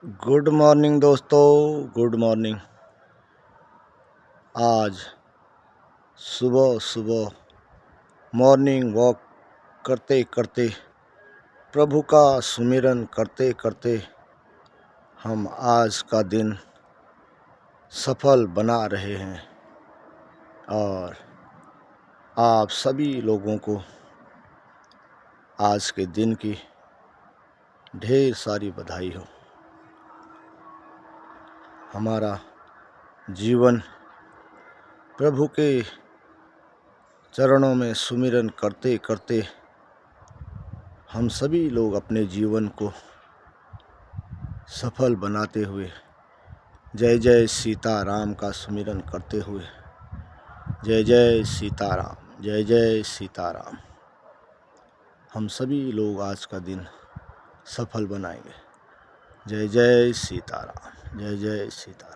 Good morning दोस्तों, good morning. आज सुबह सुबह मॉर्निंग वॉक करते करते, प्रभु का सुमिरन करते करते हम आज का दिन सफल बना रहे हैं। और आप सभी लोगों को आज के दिन की ढेर सारी बधाई हो। हमारा जीवन प्रभु के चरणों में सुमिरन करते करते हम सभी लोग अपने जीवन को सफल बनाते हुए जय जय सीताराम का सुमिरन करते हुए जय जय सीताराम, जय जय सीताराम, हम सभी लोग आज का दिन सफल बनाएंगे। जय जय सीताराम, जय जय सीताराम।